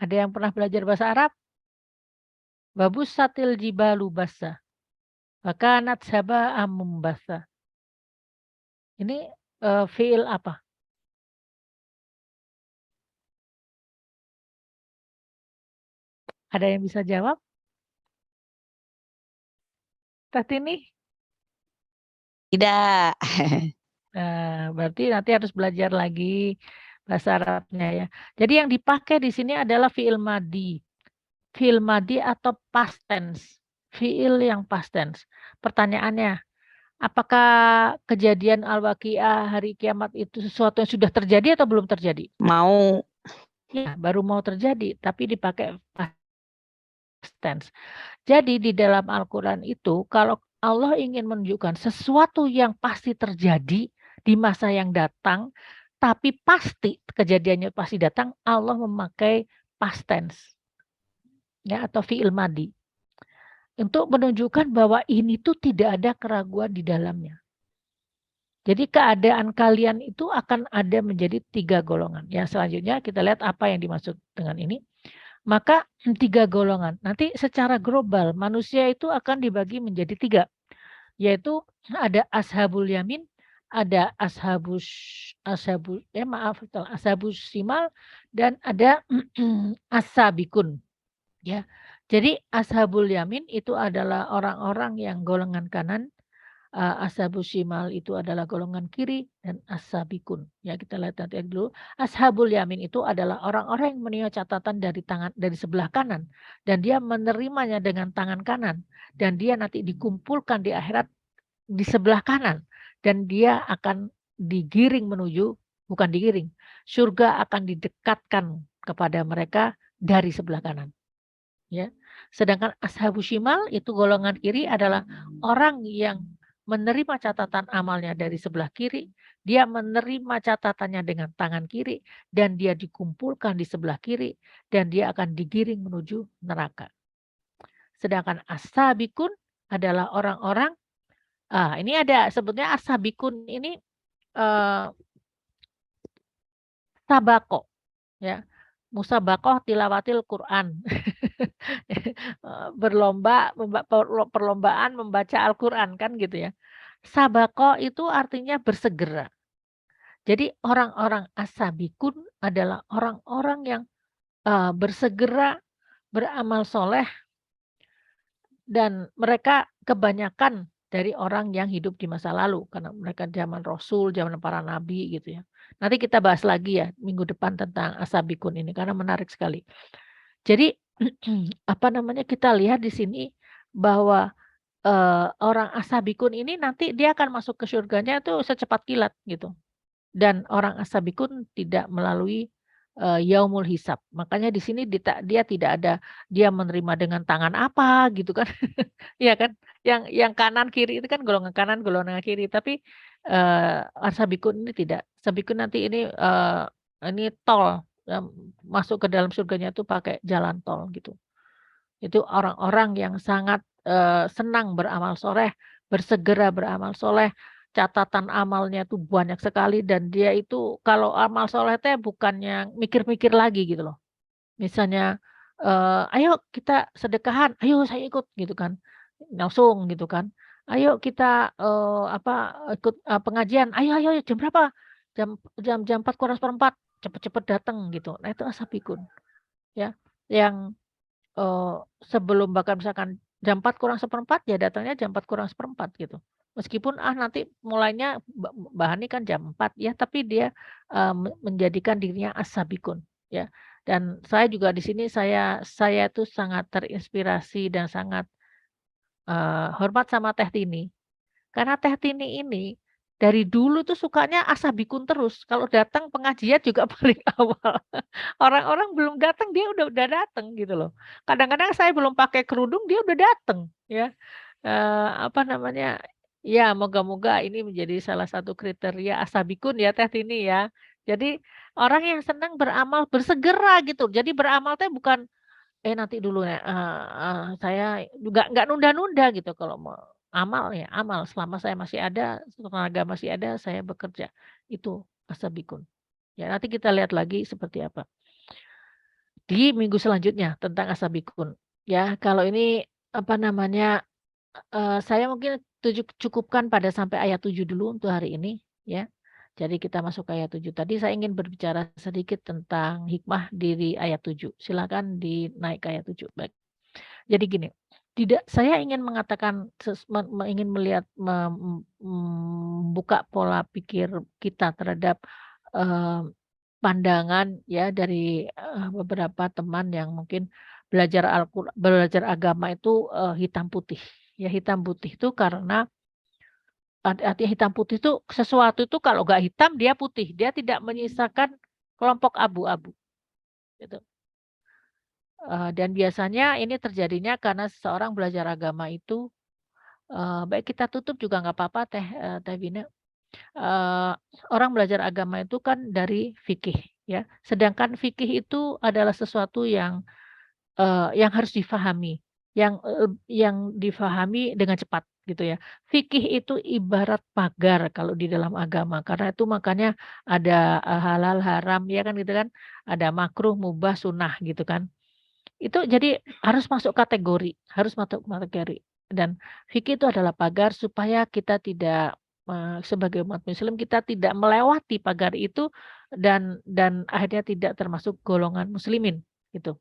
Ada yang pernah belajar bahasa Arab? Wa bussatil jibalu bassa. Fakanat haba'am mumbatha. Ini, fiil apa? Ada yang bisa jawab? Teh Tini? Tidak. Berarti nanti harus belajar lagi bahasa Arabnya ya. Jadi yang dipakai di sini adalah fiil madi. Fiil madi atau past tense. Fiil yang past tense. Pertanyaannya, apakah kejadian al-waqiah hari kiamat itu sesuatu yang sudah terjadi atau belum terjadi? Mau. Ya, baru mau terjadi, tapi dipakai past tense. Jadi di dalam Al-Quran itu, kalau Allah ingin menunjukkan sesuatu yang pasti terjadi di masa yang datang, tapi pasti kejadiannya pasti datang, Allah memakai past tense, ya, atau fi'il madi. Untuk menunjukkan bahwa ini tuh tidak ada keraguan di dalamnya. Jadi keadaan kalian itu akan ada menjadi 3 golongan. Yang selanjutnya kita lihat apa yang dimaksud dengan ini. Maka 3 golongan. Nanti secara global manusia itu akan dibagi menjadi 3. Yaitu ada ashabul yamin, ada ashabus simal, dan ada as-sabikun, ya. Jadi ashabul yamin itu adalah orang-orang yang golongan kanan, ashabus shimal itu adalah golongan kiri, dan as-sabikun. Ya, kita lihat nanti dulu. Ashabul yamin itu adalah orang-orang yang menerima catatan dari sebelah kanan dan dia menerimanya dengan tangan kanan dan dia nanti dikumpulkan di akhirat di sebelah kanan dan dia akan digiring menuju, bukan digiring, surga akan didekatkan kepada mereka dari sebelah kanan, ya. Sedangkan ashabus shimal itu golongan kiri adalah orang yang menerima catatan amalnya dari sebelah kiri, dia menerima catatannya dengan tangan kiri dan dia dikumpulkan di sebelah kiri dan dia akan digiring menuju neraka. Sedangkan as-sabikun adalah orang-orang ini ada sebetulnya as-sabikun ini sabaqah, ya. Musabaqah tilawatil Quran. Berlomba perlombaan membaca Al-Quran kan gitu ya. Sabaqah itu artinya bersegera. Jadi orang-orang as-sabikun adalah orang-orang yang bersegera beramal soleh dan mereka kebanyakan dari orang yang hidup di masa lalu karena mereka zaman Rasul, zaman para nabi gitu ya. Nanti kita bahas lagi ya minggu depan tentang as-sabikun ini karena menarik sekali. Jadi apa namanya kita lihat di sini bahwa orang as-sabikun ini nanti dia akan masuk ke surganya tuh secepat kilat gitu. Dan orang as-sabikun tidak melalui, yaumul hisab. Makanya di sini dia tidak ada dia menerima dengan tangan apa gitu kan. Iya kan? Yang kanan kiri itu kan golongan kanan, golongan kiri. Tapi, as-sabikun ini tidak. Sabikun nanti ini tol, masuk ke dalam surganya tuh pakai jalan tol gitu. Itu orang-orang yang sangat, senang beramal soleh, bersegera beramal soleh, catatan amalnya tuh banyak sekali dan dia itu kalau amal soleh teh bukannya mikir-mikir lagi gitu loh. Misalnya, "Ayo kita sedekahan," "Ayo saya ikut," gitu kan, langsung gitu kan. "Ayo kita, ikut, pengajian," "Ayo ayo jam berapa?" "Jam jam jam 4 kurang seperempat," cepet-cepet datang gitu. Nah itu as-sabikun ya, yang Eee, sebelum bahkan misalkan jam 4 kurang seperempat, ya datangnya jam 4 kurang seperempat gitu. Meskipun, nanti mulainya bahani kan jam 4 ya, tapi dia, menjadikan dirinya as-sabikun ya. Dan saya juga di sini saya tuh sangat terinspirasi dan sangat, hormat sama Teh Tini. Karena Teh Tini ini, dari dulu tuh sukanya asabikun terus, kalau datang pengajian juga paling awal. Orang-orang belum datang, dia udah datang gitu loh. Kadang-kadang saya belum pakai kerudung, dia udah datang ya. Apa namanya, ya moga-moga ini menjadi salah satu kriteria asabikun ya Teh Tini ya. Jadi orang yang senang beramal, bersegera gitu. Jadi beramal teh bukan nanti dulu ya, saya juga nggak nunda-nunda gitu kalau mau amal ya amal, selama saya masih ada, tenaga masih ada, saya bekerja. Itu as-sabikun. Ya nanti kita lihat lagi seperti apa di minggu selanjutnya tentang as-sabikun. Ya kalau ini, apa namanya Saya mungkin cukupkan pada sampai ayat 7 dulu untuk hari ini, ya. Jadi kita masuk ke ayat 7. Tadi saya ingin berbicara sedikit tentang hikmah diri ayat 7. Silakan dinaik ke ayat 7, baik. Jadi gini, tidak saya ingin mengatakan ingin melihat membuka pola pikir kita terhadap, eee, pandangan ya dari, beberapa teman yang mungkin belajar agama itu, hitam putih. Ya hitam putih itu karena artinya hitam putih itu sesuatu itu kalau nggak hitam dia putih, dia tidak menyisakan kelompok abu-abu, gitu. Dan biasanya ini terjadinya karena seseorang belajar agama itu, baik kita tutup juga nggak apa-apa Teh Vina, eee, orang belajar agama itu kan dari fikih ya, sedangkan fikih itu adalah sesuatu yang harus difahami, yang difahami dengan cepat gitu ya. Fikih itu ibarat pagar kalau di dalam agama, karena itu makanya ada, halal, haram ya kan gitu kan, ada makruh, mubah, sunnah gitu kan. Itu jadi harus masuk kategori dan fikih itu adalah pagar supaya kita tidak, sebagai umat muslim kita tidak melewati pagar itu dan akhirnya tidak termasuk golongan muslimin, gitu.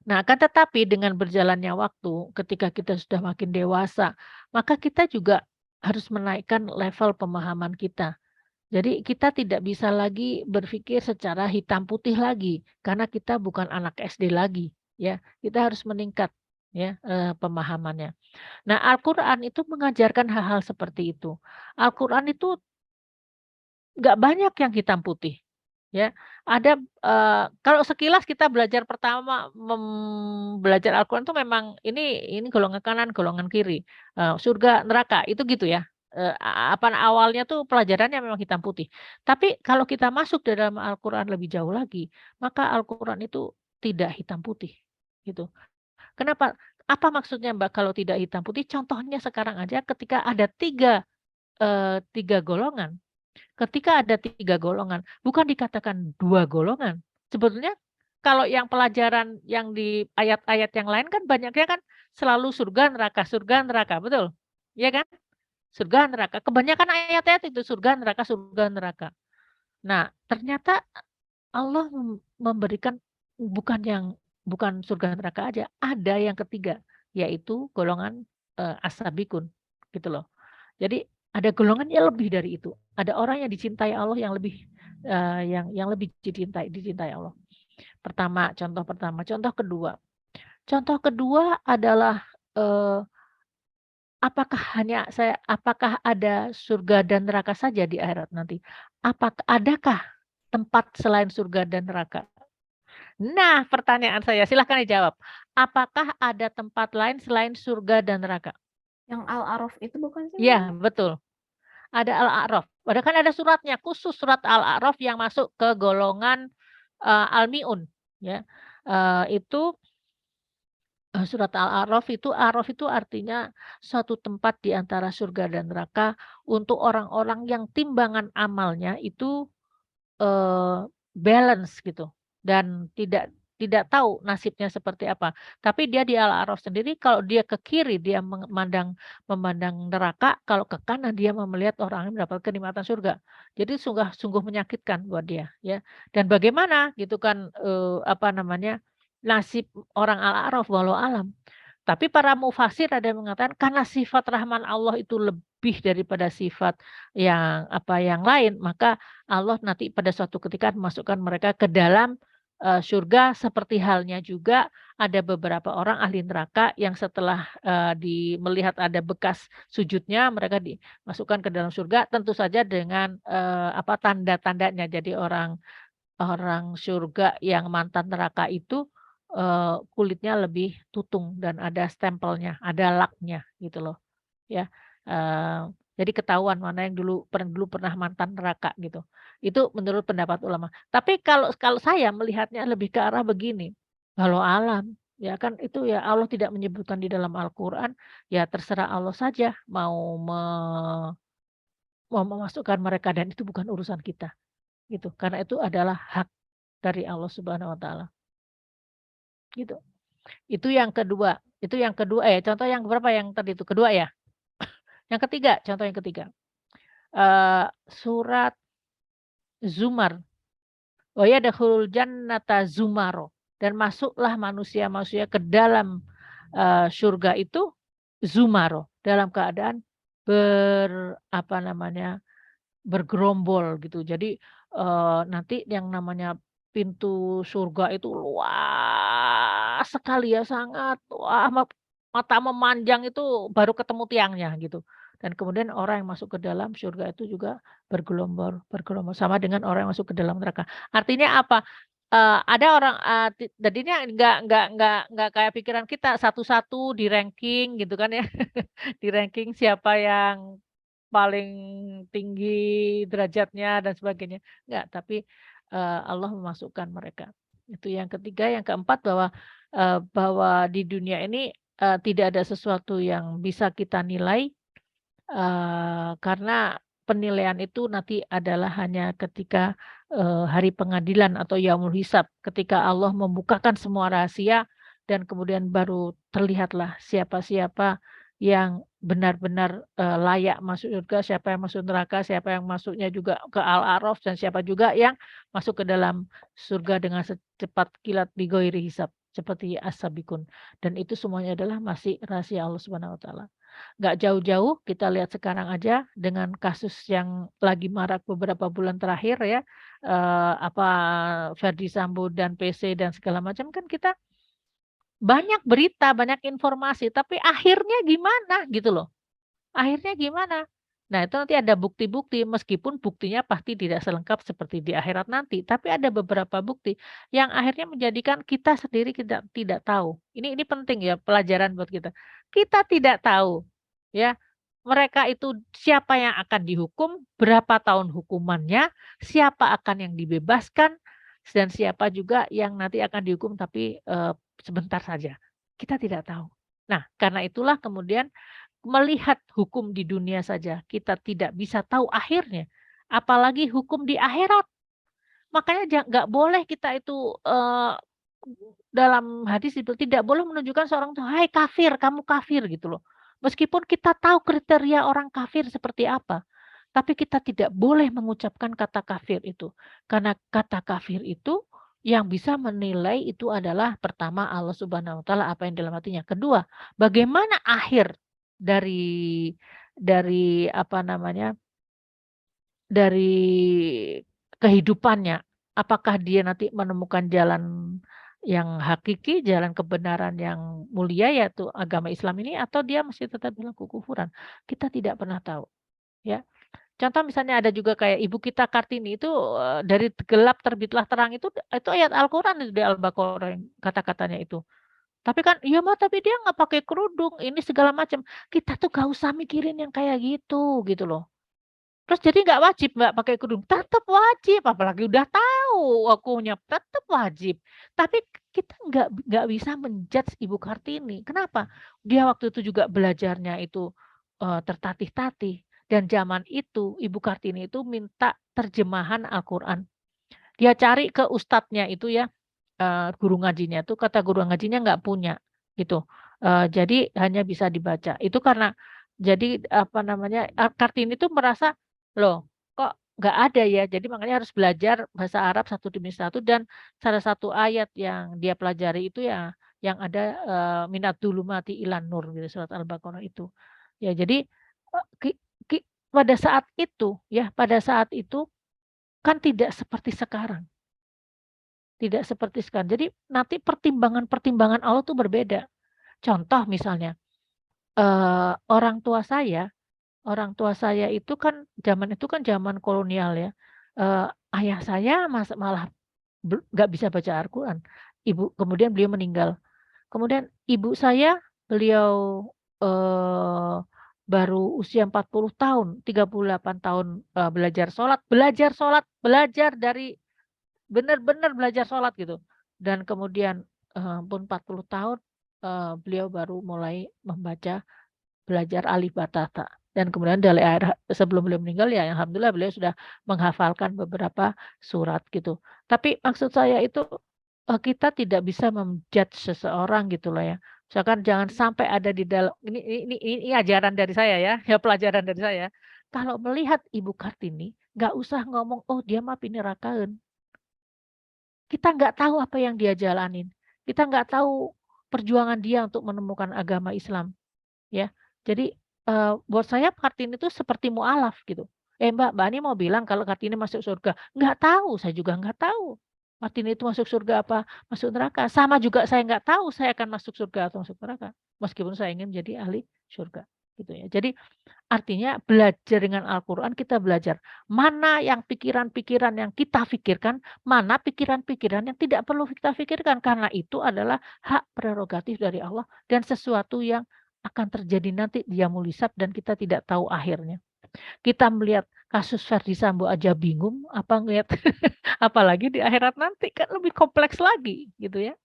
Nah, akan tetapi dengan berjalannya waktu, ketika kita sudah makin dewasa, maka kita juga harus menaikkan level pemahaman kita. Jadi kita tidak bisa lagi berpikir secara hitam putih lagi, karena kita bukan anak SD lagi, ya. Kita harus meningkat, ya, pemahamannya. Nah, Al-Quran itu mengajarkan hal-hal seperti itu. Al-Quran itu nggak banyak yang hitam putih. Ya, ada, kalau sekilas kita belajar pertama belajar Al-Quran tuh memang ini golongan kanan, golongan kiri, surga, neraka, itu gitu ya. Awalnya tuh pelajarannya memang hitam putih. Tapi kalau kita masuk di dalam Al-Quran lebih jauh lagi, maka Al-Quran itu tidak hitam putih, gitu. Kenapa? Apa maksudnya Mbak kalau tidak hitam putih? Contohnya sekarang aja ketika ada 3 golongan. Ketika ada 3 golongan, bukan dikatakan 2 golongan. Sebetulnya kalau yang pelajaran yang di ayat-ayat yang lain kan banyaknya kan selalu surga, neraka, betul? Iya kan? Surga, neraka, kebanyakan ayat-ayat itu surga, neraka. Nah, ternyata Allah memberikan bukan surga, neraka aja, ada yang ketiga, yaitu golongan, as-sabiqun, gitu loh. Jadi ada golongan yang lebih dari itu. Ada orang yang dicintai Allah yang lebih, yang lebih dicintai Allah. Contoh pertama. Contoh kedua adalah, eee, apakah ada surga dan neraka saja di akhirat nanti? Adakah tempat selain surga dan neraka? Nah, pertanyaan saya, silahkan dijawab. Apakah ada tempat lain selain surga dan neraka? Yang Al-A'raf itu bukan sih, Iya, Mbak? betul. Ada Al-A'raf. Padahal kan ada suratnya, khusus surat Al-A'raf yang masuk ke golongan, Al-Mi'un, ya. Itu, surat A'raf itu artinya suatu tempat di antara surga dan neraka untuk orang-orang yang timbangan amalnya itu balance gitu, dan tidak tahu nasibnya seperti apa. Tapi dia di Al-A'raf sendiri kalau dia ke kiri dia memandang neraka, kalau ke kanan dia melihat orang yang mendapat kenikmatan surga. Jadi sungguh menyakitkan buat dia, ya. Dan bagaimana gitu kan, apa namanya, nasib orang Al-A'raf walau alam. Tapi para mufasir ada yang mengatakan karena sifat rahman Allah itu lebih daripada sifat yang lain, maka Allah nanti pada suatu ketika memasukkan mereka ke dalam, surga seperti halnya juga ada beberapa orang ahli neraka yang setelah, melihat ada bekas sujudnya mereka dimasukkan ke dalam surga tentu saja dengan, tanda-tandanya. Jadi orang orang surga yang mantan neraka itu, kulitnya lebih tutung dan ada stempelnya, ada laknya gitu loh, ya. Jadi ketahuan mana yang dulu pernah mantan neraka gitu. Itu menurut pendapat ulama. Tapi kalau kalau saya melihatnya lebih ke arah begini, walau alam, ya kan itu ya Allah tidak menyebutkan di dalam Al-Quran, ya terserah Allah saja mau memasukkan mereka dan itu bukan urusan kita, gitu. Karena itu adalah hak dari Allah Subhanahu wa taala, gitu. Itu yang kedua contoh yang berapa yang tadi itu, kedua ya? Yang ketiga, contoh yang ketiga, surat Zumar, wa yadkhulul jannata zumaro, dan masuklah manusia-manusia ke dalam, surga itu zumaro, dalam keadaan apa namanya, bergerombol gitu. Jadi, nanti yang namanya pintu surga itu luas sekali ya, sangat wah mata memanjang itu baru ketemu tiangnya gitu. Dan kemudian orang yang masuk ke dalam surga itu juga bergerombol sama dengan orang yang masuk ke dalam neraka. Artinya apa? Ada orang, tadinya nggak kayak pikiran kita satu-satu di-ranking gitu kan ya, di-ranking siapa yang paling tinggi derajatnya dan sebagainya, enggak, tapi, Allah memasukkan mereka. Itu yang ketiga, yang keempat bahwa di dunia ini, tidak ada sesuatu yang bisa kita nilai, karena penilaian itu nanti adalah hanya ketika, hari pengadilan atau yaumul hisab, ketika Allah membukakan semua rahasia dan kemudian baru terlihatlah siapa-siapa yang benar-benar, layak masuk surga, siapa yang masuk neraka, siapa yang masuknya juga ke Al-A'raf, dan siapa juga yang masuk ke dalam surga dengan secepat kilat bighairi hisab, seperti As-Sabiqun. Dan itu semuanya adalah masih rahasia Allah Subhanahu wa taala. Nggak jauh-jauh, kita lihat sekarang aja dengan kasus yang lagi marak beberapa bulan terakhir ya, apa, Verdi Sambo dan PC dan segala macam, kan kita banyak berita, banyak informasi, tapi akhirnya gimana gitu loh, akhirnya gimana? Nah, itu nanti ada bukti-bukti, meskipun buktinya pasti tidak selengkap seperti di akhirat nanti, tapi ada beberapa bukti yang akhirnya menjadikan kita sendiri tidak tahu. Ini penting ya, pelajaran buat kita. Kita tidak tahu, ya, mereka itu siapa yang akan dihukum, berapa tahun hukumannya, siapa akan yang dibebaskan, dan siapa juga yang nanti akan dihukum tapi, sebentar saja. Kita tidak tahu. Nah, karena itulah kemudian melihat hukum di dunia saja kita tidak bisa tahu akhirnya, apalagi hukum di akhirat. Makanya nggak boleh kita itu, dalam hadis itu tidak boleh menunjukkan seorang tuh, "Hai kafir, kamu kafir," gitu loh. Meskipun kita tahu kriteria orang kafir seperti apa, tapi kita tidak boleh mengucapkan kata kafir itu. Karena kata kafir itu yang bisa menilai itu adalah pertama Allah Subhanahu wa taala apa yang dalam hatinya. Kedua, bagaimana akhir dari apa namanya, dari kehidupannya. Apakah dia nanti menemukan jalan yang hakiki, jalan kebenaran yang mulia yaitu agama Islam ini, atau dia masih tetap dalam kekufuran. Kita tidak pernah tahu, ya. Contoh misalnya ada juga kayak ibu kita Kartini itu, dari gelap terbitlah terang itu ayat Al-Qur'an itu di Al-Baqarah yang kata-katanya itu. Tapi kan, "Iya Mah, tapi dia nggak pakai kerudung, ini segala macam." Kita tuh nggak usah mikirin yang kayak gitu loh. Terus jadi nggak wajib Mbak pakai kerudung? Tetep wajib, apalagi udah tahu hukumnya, tetep wajib. Tapi kita nggak bisa men-judge Ibu Kartini. Kenapa? Dia waktu itu juga belajarnya itu, tertatih-tatih, dan zaman itu Ibu Kartini itu minta terjemahan Al-Qur'an. Dia cari ke ustadznya itu ya, guru ngajinya tuh, kata guru ngajinya nggak punya, gitu. Jadi hanya bisa dibaca. Itu karena jadi, apa namanya, Kartini tuh merasa, "Loh, kok nggak ada ya?" Jadi makanya harus belajar bahasa Arab satu demi satu, dan salah satu ayat yang dia pelajari itu ya yang ada, minad dzulumati ilan nur gitu, surat Al-Baqarah itu. Ya jadi, eee, ki ki pada saat itu ya, pada saat itu kan tidak seperti sekarang. Tidak seperti sekarang. Jadi nanti pertimbangan-pertimbangan Allah tuh berbeda. Contoh misalnya, orang tua saya itu kan zaman kolonial ya, ayah saya malah nggak bisa baca Al-Quran. Kemudian beliau meninggal. Kemudian ibu saya, beliau, eee, baru usia 40 tahun, 38 tahun, belajar dari bener-bener belajar sholat gitu. Dan kemudian, pun 40 tahun, beliau baru mulai belajar alif ba ta tha. Dan kemudian dari sebelum beliau meninggal ya alhamdulillah beliau sudah menghafalkan beberapa surat gitu. Tapi maksud saya itu kita tidak bisa mem-judge seseorang gitu loh ya. Misalkan jangan sampai ada di dalam ini ajaran dari saya ya, ya pelajaran dari saya. Kalau melihat Ibu Kartini, nggak usah ngomong, "Oh dia mah pinerakeun." Kita nggak tahu apa yang dia jalanin. Kita nggak tahu perjuangan dia untuk menemukan agama Islam, ya. Jadi, buat saya Kartini itu seperti mualaf gitu. Mbak ini mau bilang kalau Kartini masuk surga?" Nggak tahu, saya juga nggak tahu. Kartini itu masuk surga apa masuk neraka. Sama juga saya nggak tahu saya akan masuk surga atau masuk neraka. Meskipun saya ingin menjadi ahli surga, gitu ya. Jadi artinya belajar dengan Al-Quran kita belajar, mana yang pikiran-pikiran yang kita pikirkan, mana pikiran-pikiran yang tidak perlu kita pikirkan. Karena itu adalah hak prerogatif dari Allah dan sesuatu yang akan terjadi nanti di yaumul hisab dan kita tidak tahu akhirnya. Kita melihat kasus Ferdy Sambo aja bingung, apa ngelihat apalagi di akhirat nanti, kan lebih kompleks lagi gitu ya.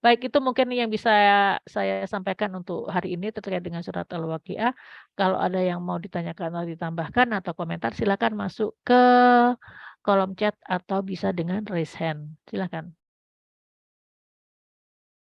Baik, itu mungkin yang bisa saya sampaikan untuk hari ini terkait dengan surat Al-Waqiah. Kalau ada yang mau ditanyakan atau ditambahkan atau komentar silakan masuk ke kolom chat atau bisa dengan raise hand. Silakan.